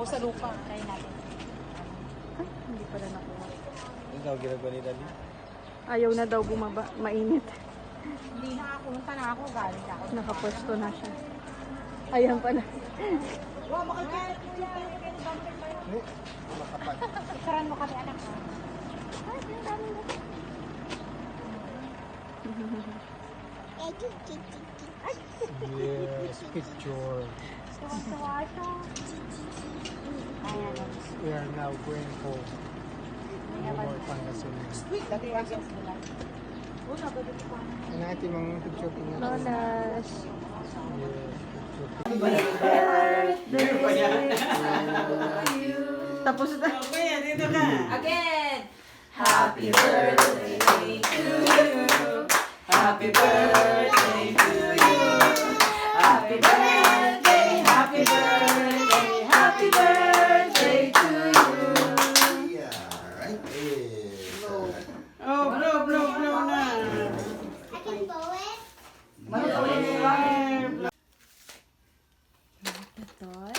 O sa lupa. Try natin. Ay, hindi pala nakuha. Ano daw ginagawa ni Daddy? Ayaw na daw bumaba. Mainit. Hindi na ako. Punta na ako. Galing na ako. Nakapwesto na siya. Ayan pala. Wow, makikita po yan. Ikaran mo kami anak ha. Ay, ang dami mo. Yes, picture. Tuwa-tuwa siya. Ayan. We are now going home. Bumor Pangasinan. Dati yung gas nila. Oo, nagagod ko. Ano natin mga picture po nga? Lolas. Yes, picture. Tapos na. Again! Happy birthday to you. Happy birthday to you. Happy birthday, happy birthday, happy birthday to you. Oh, blow na. I can blow it. Toy.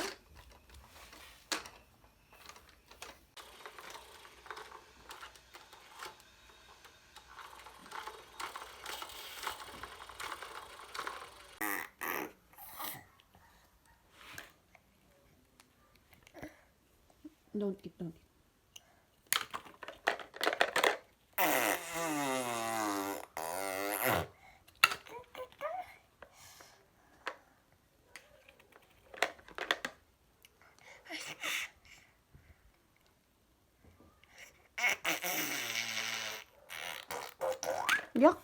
Don't eat, don't eat. Yuck.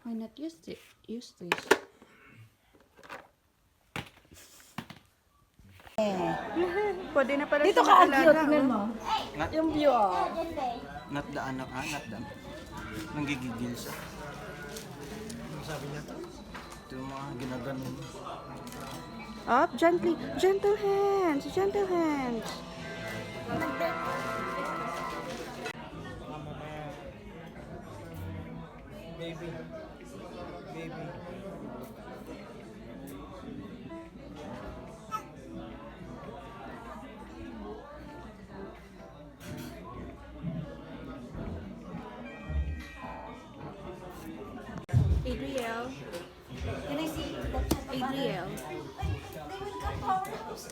Why not use it? Use this. Pwede na pala Dito ka, cute. Tignan mo. Yung view, oh. Not the anak ha? Not the... Nanggigigil siya. Ano sabi niya? Ito yung mga ginaganon. Up, gently. Gentle hands. Gentle hands. Baby. Baby. Adriel. Can I see? Adriel. They will come to our house.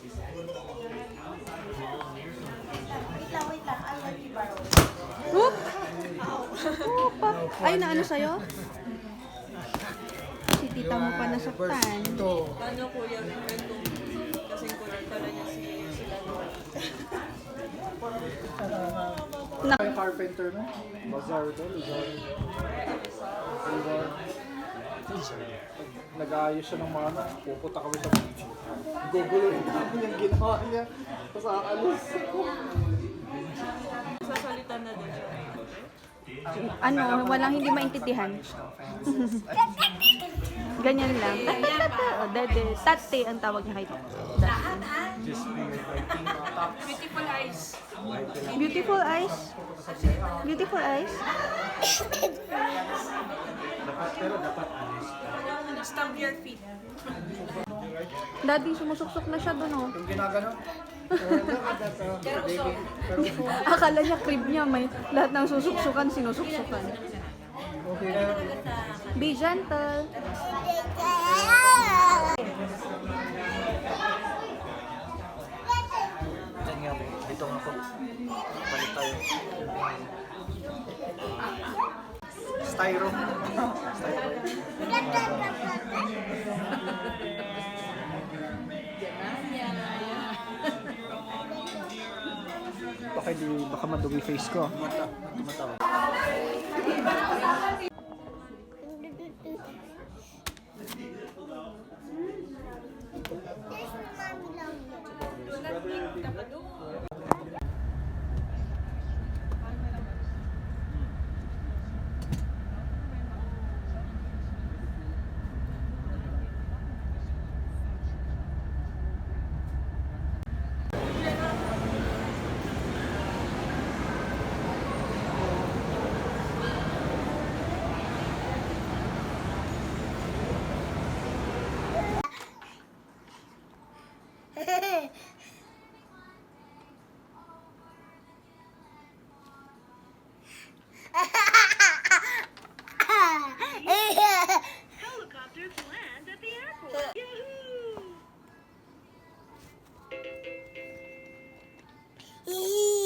Wait lang. I'll let you borrow. Whoop! Ay, naano sa'yo? Si tita mo pa nasaktan. Ano kuya, kasing kuya pala niya sila. May carpenter na? Bazaar to, Luzon. Nag-aayos siya ng mga ano, pupunta kami sa beach. Gugulo rin namin yung ginawa niya. Tapos aalis. Sasalita na din siya. Ano, walang hindi maintindihan. Ganyan lang. O, dede. Tate ang tawag niya kay dati. Just be writing Beautiful eyes. Beautiful eyes. Beautiful eyes. Pero dapat honest. Stamp your feet. Daddy, sumusuksok na siya doon, oh. Yung ginagano? Baby. Akala niya crib niya, may lahat ng susuksukan, sinusuksukan. Okay. Be gentle. Diyan nga, dito nga po. Balik tayo. Styro. Styro. Baka madumi face ko. Tumatawa. Helicopters land at the airport. Yahoo!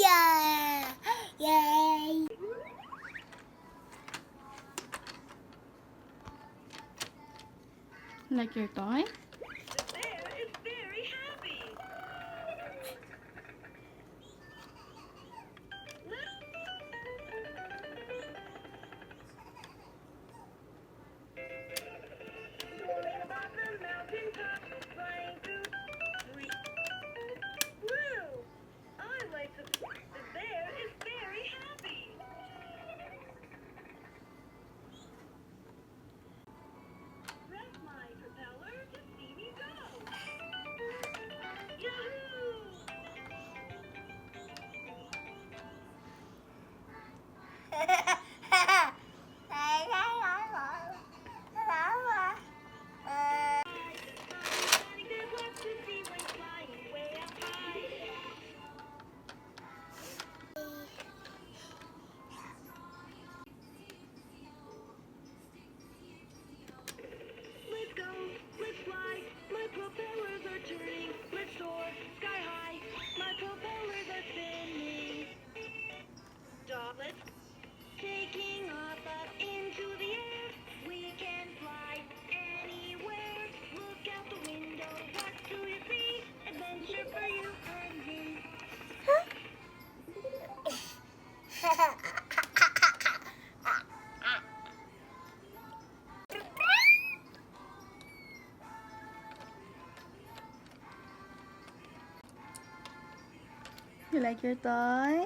Yeah! Yay! Like your toy? The bear is very happy. Soaring above the mountaintop, flying through sweet blue. I like the bear is very happy. Press my propeller to see me go. Yahoo! Let's go, let's fly, my propellers are turning. Let's soar, sky high, my propellers are spinning. Stop, let's taking off up into the air. We can fly anywhere. Look out the window, what do you see? Adventure for you and me. You like your toy?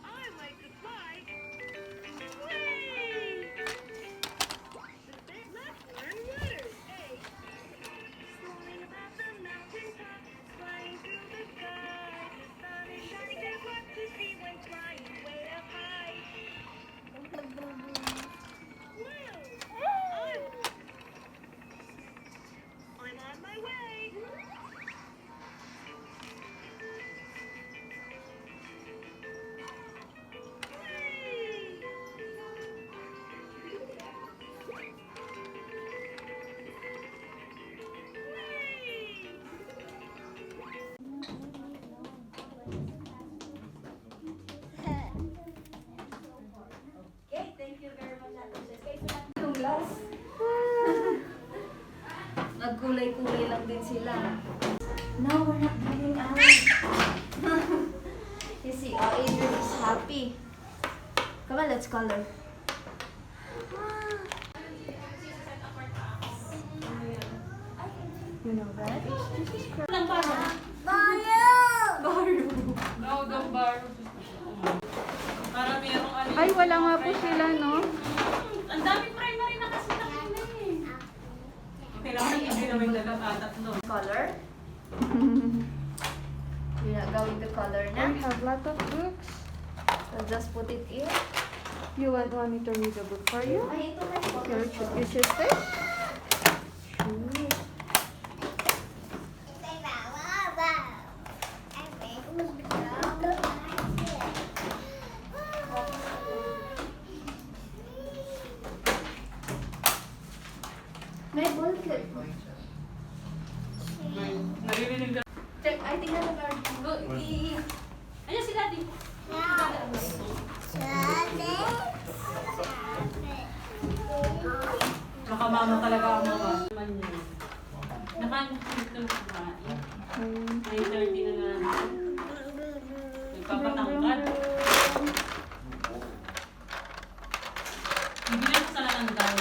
I like to fly. Whee! Let's learn letters. A. Soaring above the mountaintop, flying through the sky. The sun is shining, there's lots to see when flying way up high. I'm on my way. Nagkulay-kulay lang din sila. No, we're not going out. You see, Adrian is happy. Come on, let's color. You know that? No, the bar. Para merong ano. Ay, wala nga po sila, no? Ang dami primary na kasi na eh. Kailangan hindi naman tatlo. Color? You're not going to color I na? have lot of books. So just put it in. You want me to read a book for you? Ay, ito na yung Your sister? Sure. May ball clip. Naririnig ka. Check, I think I'm Ayan si Daddy. Makamama talaga ang mga naman yun. Nakaintip ng kumain. 9:30 na nga. Nagpapatangkad. Bibili ko sa langgam.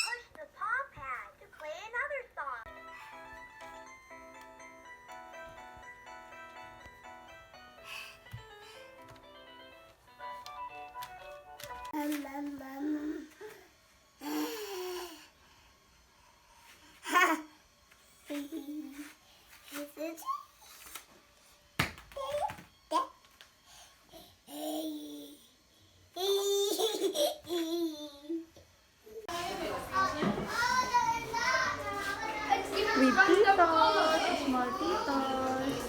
Push the paw pad to play another song. With titos, small titos.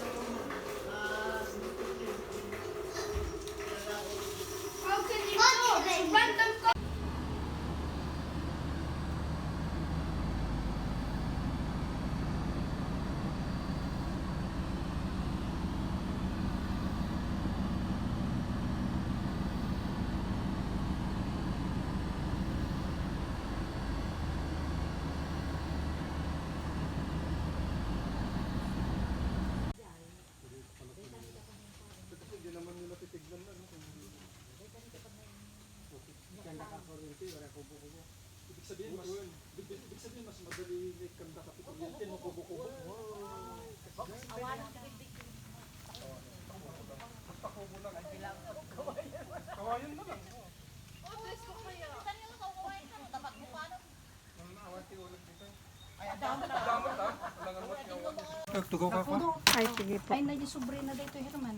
Tugaw ka pa. Ay, sige po. Ay, nagisubre na dito, Herman.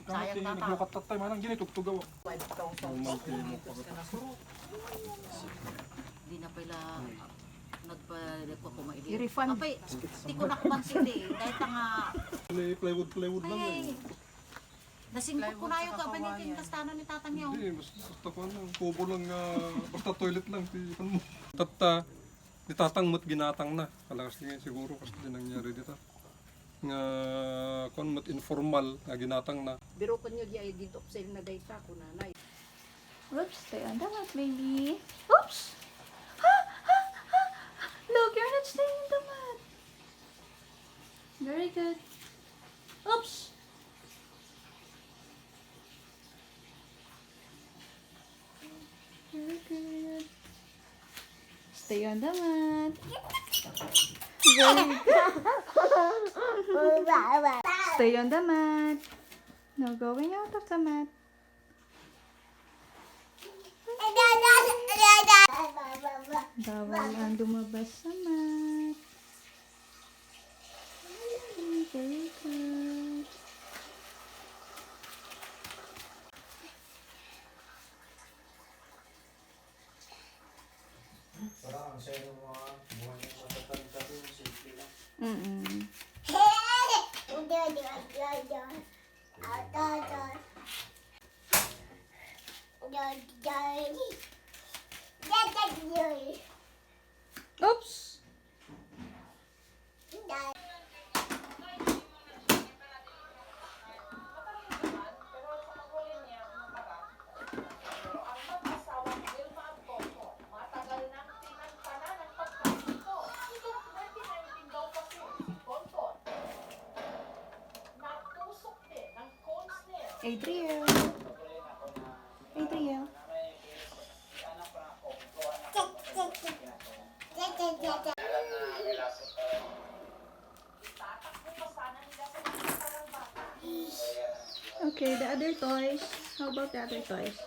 Sayang na naglukat tatay manang gini tugtugaw. Di na pala nagpa ko maili. I-refund. Apay, di ko nakumansindi. Dahil nga, Plywood lang yan. nasingkot ko na yung kabanitin kastano ni tatang niyo. Hindi, basta ko lang. Kubo lang, basta toilet lang. Tipan mo. Tata, nitatang mo't ginatang na. Kalakas nga siguro kasi din nangyari dito. Nga, kung mo't informal, nga ginatang na. Biro ko nyo di ay dito sa na data ko nanay. Oops, stay on the mat, baby. Oops! Ha! Ha! Ha! Look, you're not staying in the mat. Very good. Oops! Very good. Stay on the mat. Very good. Stay on the mat. No going out of the mat. Bawal ang lumabas sa mat. Very good. Parang ang sayo ng mga buwan yung matatanda doon, simple lang. Mm-mm. Oops! Adriel. Adriel. Okay, the other toys. How about the other toys?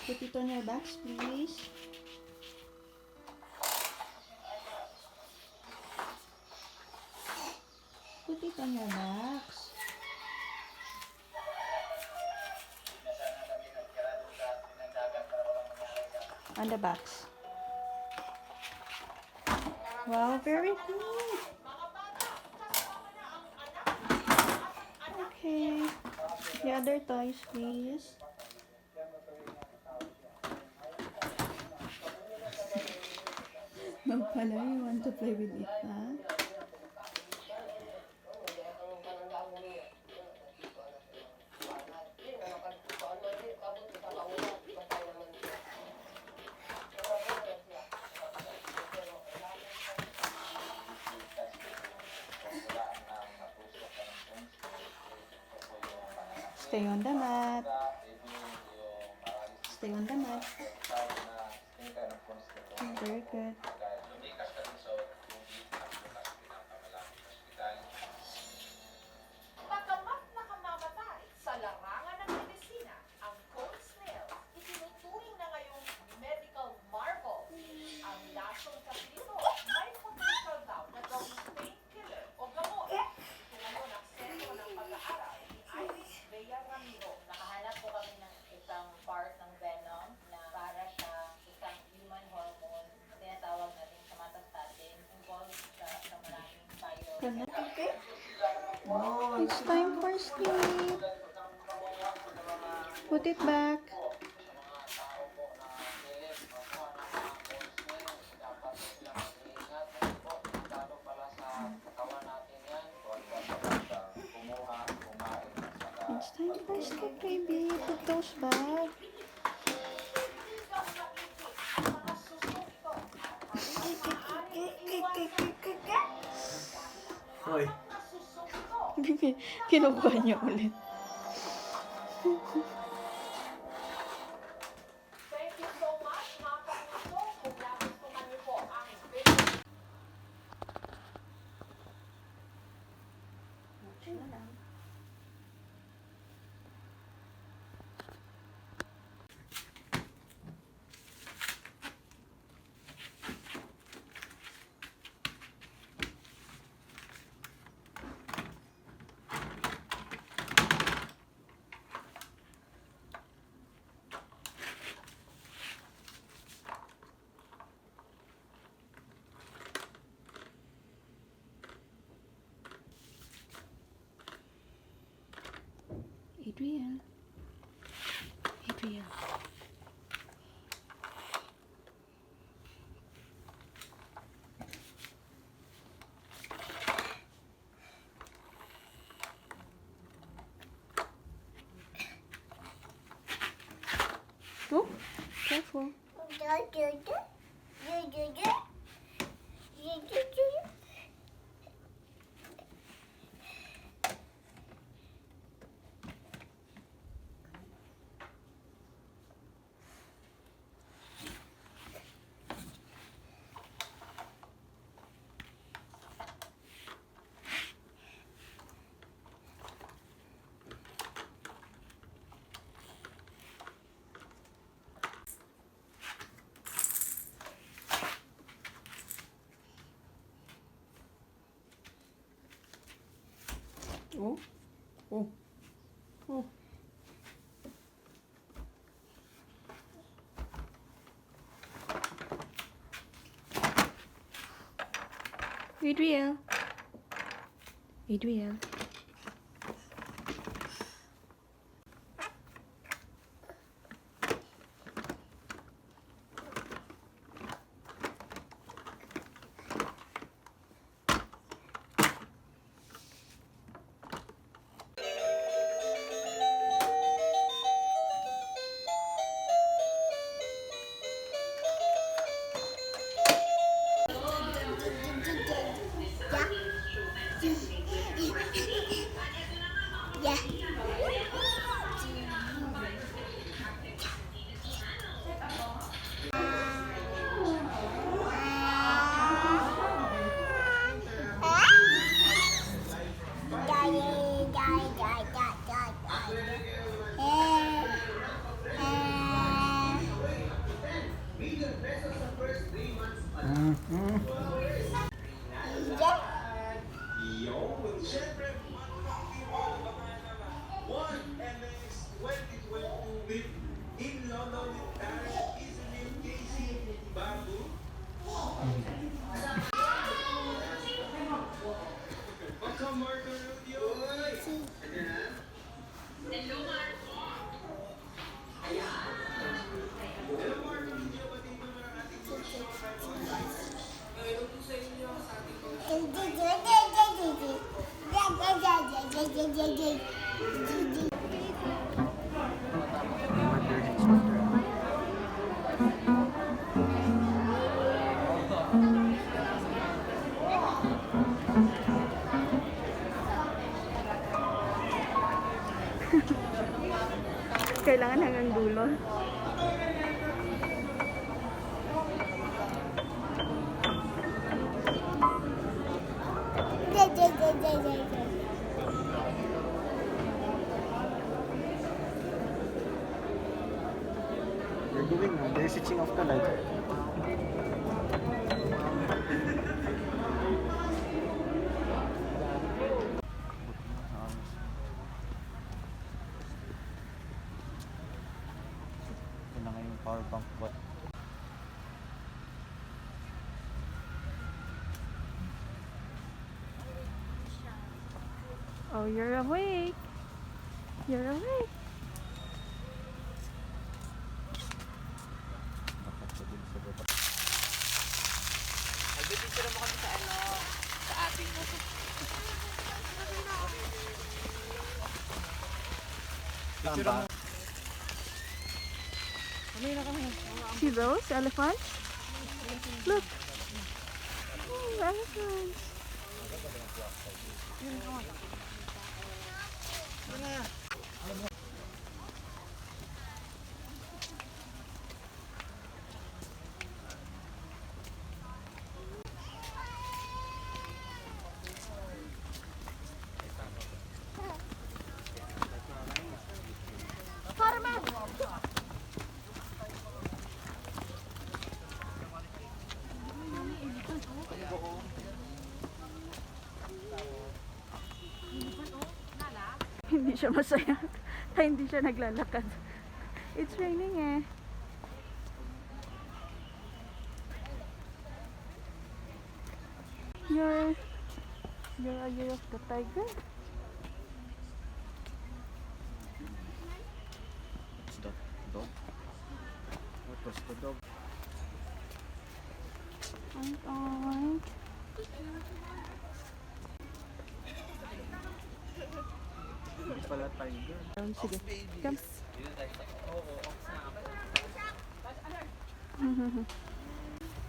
Put it on your box, please. Put it on your box. On the box. Wow, very good. Okay. The other toys, please. Magpala, you want to play with it, huh? Stay on the mat. Stay on the mat. Very good. It's time for sleep. Put it back. It's time for sleep, baby. Put those back. Hoy. Kinukuha niya ulit. Adriel. Adriel. Oh, careful. Oh, oh, oh. Adriel. Adriel. Kailangan hanggang dulo. They're doing now. They're switching off the light. Ito na nga yung power bank ko. Oh, you're awake. You're awake. Nagpipicture mo kami sa ano, sa ating mo. Picture mo. See those elephants? Look. Oh, elephants. Hindi siya masaya. Hindi siya naglalakad. It's raining eh. You're a year of the tiger. What's that? Dog? What was the dog? Oink. Hindi pala tiger. Sige. Come.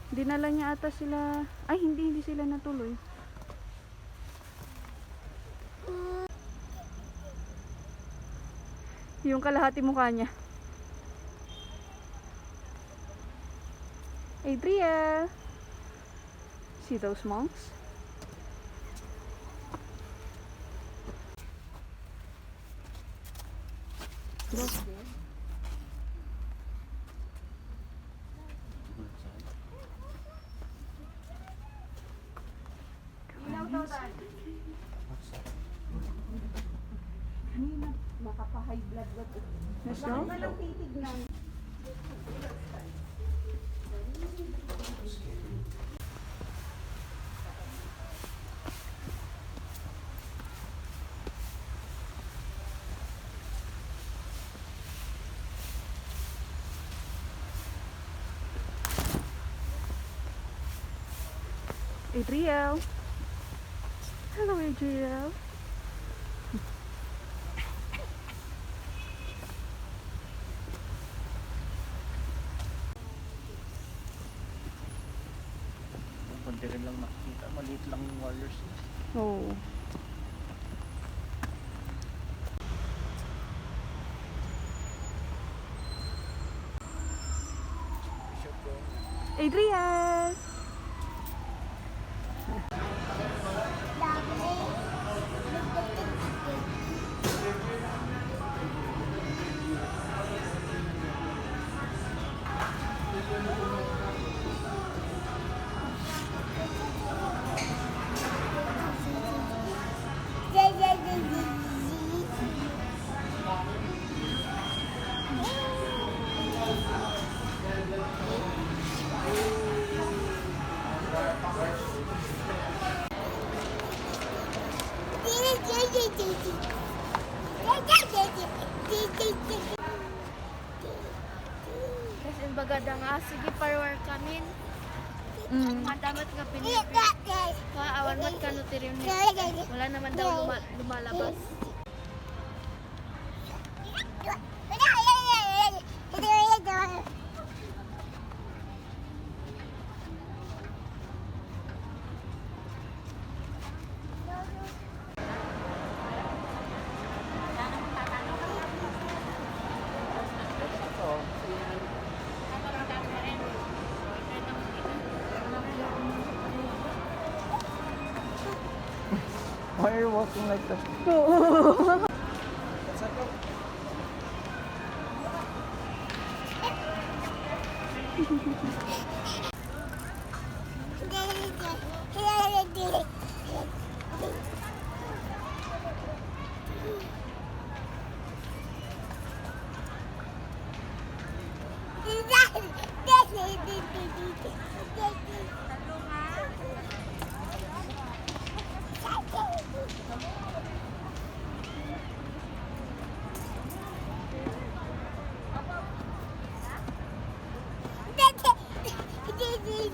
Dinala niya ata sila. Ay, hindi sila natuloy. Yung kalahati mukha niya. Adria! See those monks? Look. Let's go. Adriel. Hello, Adriel. Kunti rin lang makikita. Maliit lang yung warriors. Oh. Adriel. Kasi bagada nga, sige parwar kamin. Madamat nga pinipit. Kaawan mat ka nutiryon. Wala naman daw lumalabas. Why are you walking like that? Why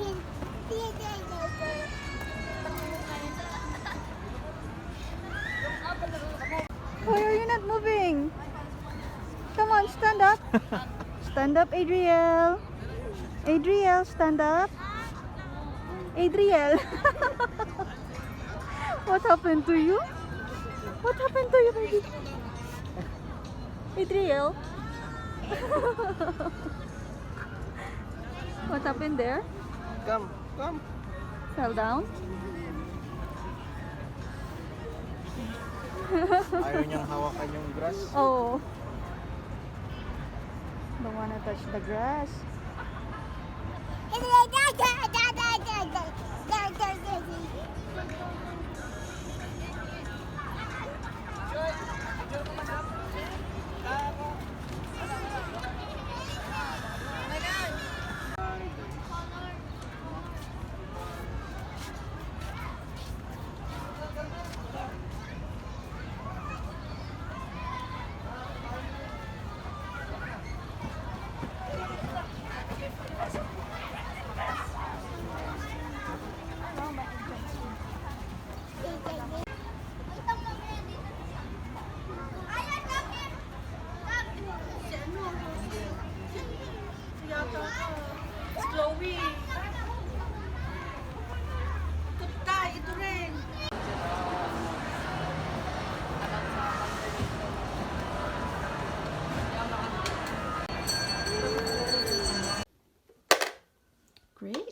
are you not moving? Come on, stand up. Stand up, Adriel. Adriel, stand up. Adriel. What happened to you? What happened to you, baby? Adriel. What happened there? Come, come. Fell down? Ayaw niyang hawakan yung grass. Oh. Don't wanna touch the grass. Great.